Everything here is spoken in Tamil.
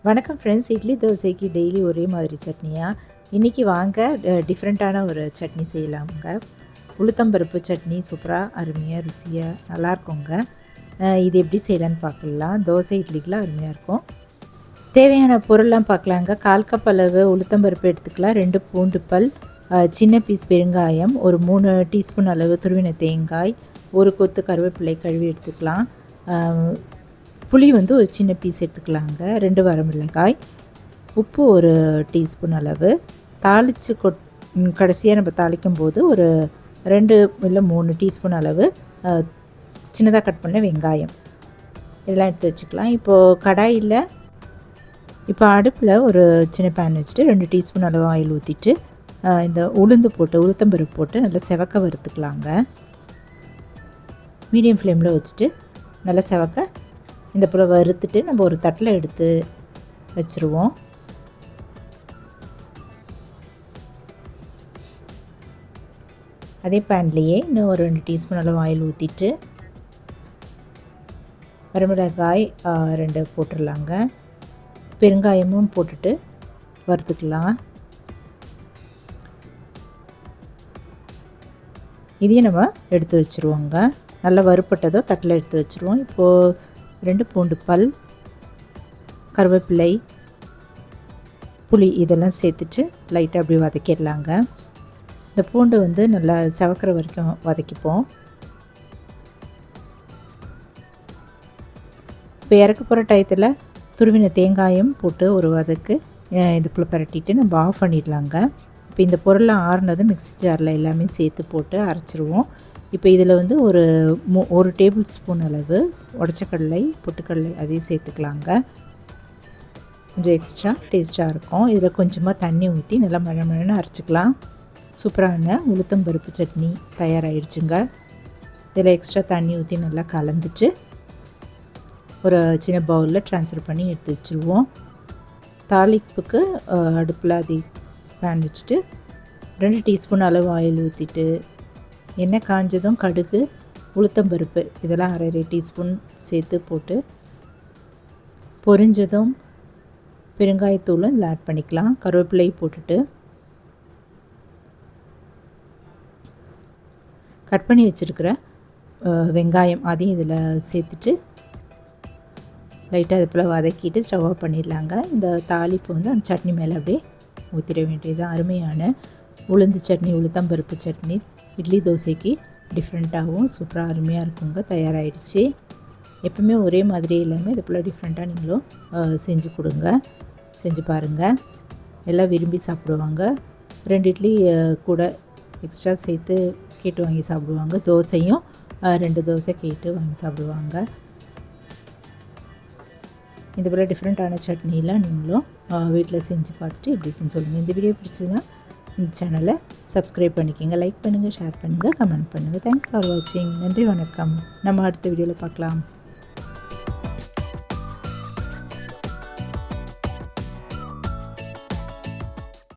வணக்கம் ஃப்ரெண்ட்ஸ். இட்லி தோசைக்கு டெய்லி ஒரே மாதிரி சட்னியா? இன்றைக்கி வாங்க டிஃப்ரெண்ட்டான ஒரு சட்னி செய்யலாமுங்க. உளுத்தம் பருப்பு சட்னி சூப்பராக அருமையாக ருசியாக நல்லாயிருக்குங்க. இது எப்படி செய்யலான்னு பார்க்கலாம். தோசை இட்லிக்கெலாம் அருமையாக இருக்கும். தேவையான பொருள்லாம் பார்க்கலாங்க. 1/4 கப் அளவு உளுத்தம் பருப்பு எடுத்துக்கலாம். 2 பூண்டு பல், சின்ன பீஸ் பெருங்காயம், ஒரு 3 டீஸ்பூன் அளவு துருவின தேங்காய், ஒரு கொத்து கருவேப்பிலை கழுவி எடுத்துக்கலாம். புளி ஒரு சின்ன பீஸ் எடுத்துக்கலாங்க. 2 வரமிளகாய், உப்பு ஒரு டீஸ்பூன் அளவு, தாளித்து கடைசியாக நம்ம தாளிக்கும் போது ஒரு 2 இல்லை 3 டீஸ்பூன் அளவு சின்னதாக கட் பண்ண வெங்காயம் இதெல்லாம் எடுத்து வச்சுக்கலாம். இப்போது கடாயில் அடுப்பில் ஒரு சின்ன பேன் வச்சுட்டு 2 டீஸ்பூன் அளவு ஆயில் ஊற்றிட்டு இந்த உளுத்தம்பருப்பு போட்டு நல்லா செவக்க வறுத்துக்கலாங்க. மீடியம் ஃப்ளேமில் வச்சுட்டு நல்லா செவக்க இந்த போல் வறுத்துட்டு நம்ம ஒரு தட்டில் எடுத்து வச்சுருவோம். அதே பேன்லேயே இன்னும் ஒரு 2 டீஸ்பூன் அளவு ஆயில் ஊற்றிட்டு வரமிளகாய் 2 போட்டுடலாங்க. பெருங்காயமும் போட்டுட்டு வறுத்துக்கலாம். இதையும் நம்ம எடுத்து வச்சுருவோங்க. நல்லா வறுப்பட்டதோ தட்டில் எடுத்து வச்சுருவோம். இப்போது 2 பூண்டு பல், கருவேப்பிலை, புளி இதெல்லாம் சேர்த்துட்டு லைட்டாக அப்படி வதக்கிடலாங்க. இந்த பூண்டு நல்லா செவக்கிற வரைக்கும் வதக்கிப்போம். இப்போ இறக்க போகிற டயத்தில் துருவின தேங்காயம் போட்டு ஒரு வதக்கு இதுக்குள்ளே பரட்டிட்டு நம்ம ஆஃப் பண்ணிடலாங்க. இப்போ இந்த பொருள்லாம் ஆறுனதும் மிக்ஸி ஜாரில் எல்லாமே சேர்த்து போட்டு அரைச்சிருவோம். இப்போ இதில் ஒரு டேபிள் ஸ்பூன் அளவு உடச்சக்கடலை, பொட்டுக்கடலை அதையும் சேர்த்துக்கலாங்க. கொஞ்சம் எக்ஸ்ட்ரா டேஸ்ட்டாக இருக்கும். இதில் கொஞ்சமாக தண்ணி ஊற்றி நல்லா மழை அரைச்சிக்கலாம். சூப்பரான உளுத்தம் பருப்பு சட்னி தயாராகிடுச்சுங்க. இதில் எக்ஸ்ட்ரா தண்ணி ஊற்றி நல்லா கலந்துட்டு ஒரு சின்ன பவுலில் ட்ரான்ஸ்ஃபர் பண்ணி எடுத்து வச்சுருவோம். தாளிப்புக்கு அடுப்பில் அதே பேன் வச்சுட்டு 2 டீஸ்பூன் அளவு ஆயில் ஊற்றிட்டு எண்ணெய் காஞ்சதும் கடுகு, உளுத்தம்பருப்பு இதெல்லாம் 1/2 டீஸ்பூன் சேர்த்து போட்டு பொரிஞ்சதும் பெருங்காயத்தூளும் இதில் ஆட் பண்ணிக்கலாம். கருவேப்பிலை போட்டுட்டு கட் பண்ணி வச்சுருக்கிற வெங்காயம் அதையும் இதில் சேர்த்துட்டு லைட்டாக அது போல் வதக்கிட்டு ஸ்டவ் ஆஃப் பண்ணிடலாங்க. இந்த தாளிப்பு அந்த சட்னி மேலே அப்படியே ஊற்றிட வேண்டியது. அருமையான உளுந்து சட்னி, உளுத்தம்பருப்பு சட்னி இட்லி தோசைக்கு டிஃப்ரெண்ட்டாகவும் சூப்பராக அருமையாக இருக்குங்க. தயாராகிடுச்சு. எப்பவுமே ஒரே மாதிரி இல்லாமல் இது போல் டிஃப்ரெண்ட்டாக நீங்களும் செஞ்சு பாருங்கள். எல்லாம் விரும்பி சாப்பிடுவாங்க. 2 இட்லி கூட எக்ஸ்ட்ரா சேர்த்து கேட்டு வாங்கி சாப்பிடுவாங்க. தோசையும் 2 தோசை கேட்டு வாங்கி சாப்பிடுவாங்க. இது போல் டிஃப்ரெண்ட்டான சட்னிலாம் நீங்களும் வீட்டில் செஞ்சு பார்த்துட்டு எப்படி இருக்குன்னு சொல்லுங்கள். இந்த வீடியோ பிடிச்சதுன்னா இந்த சேனலை சப்ஸ்கிரைப் பண்ணிக்கோங்க. லைக் பண்ணுங்கள், ஷேர் பண்ணுங்கள், கமெண்ட் பண்ணுங்கள். தேங்க்ஸ் ஃபார் வாட்சிங். நன்றி, வணக்கம். நம்ம அடுத்த வீடியோவில் பார்க்கலாம்.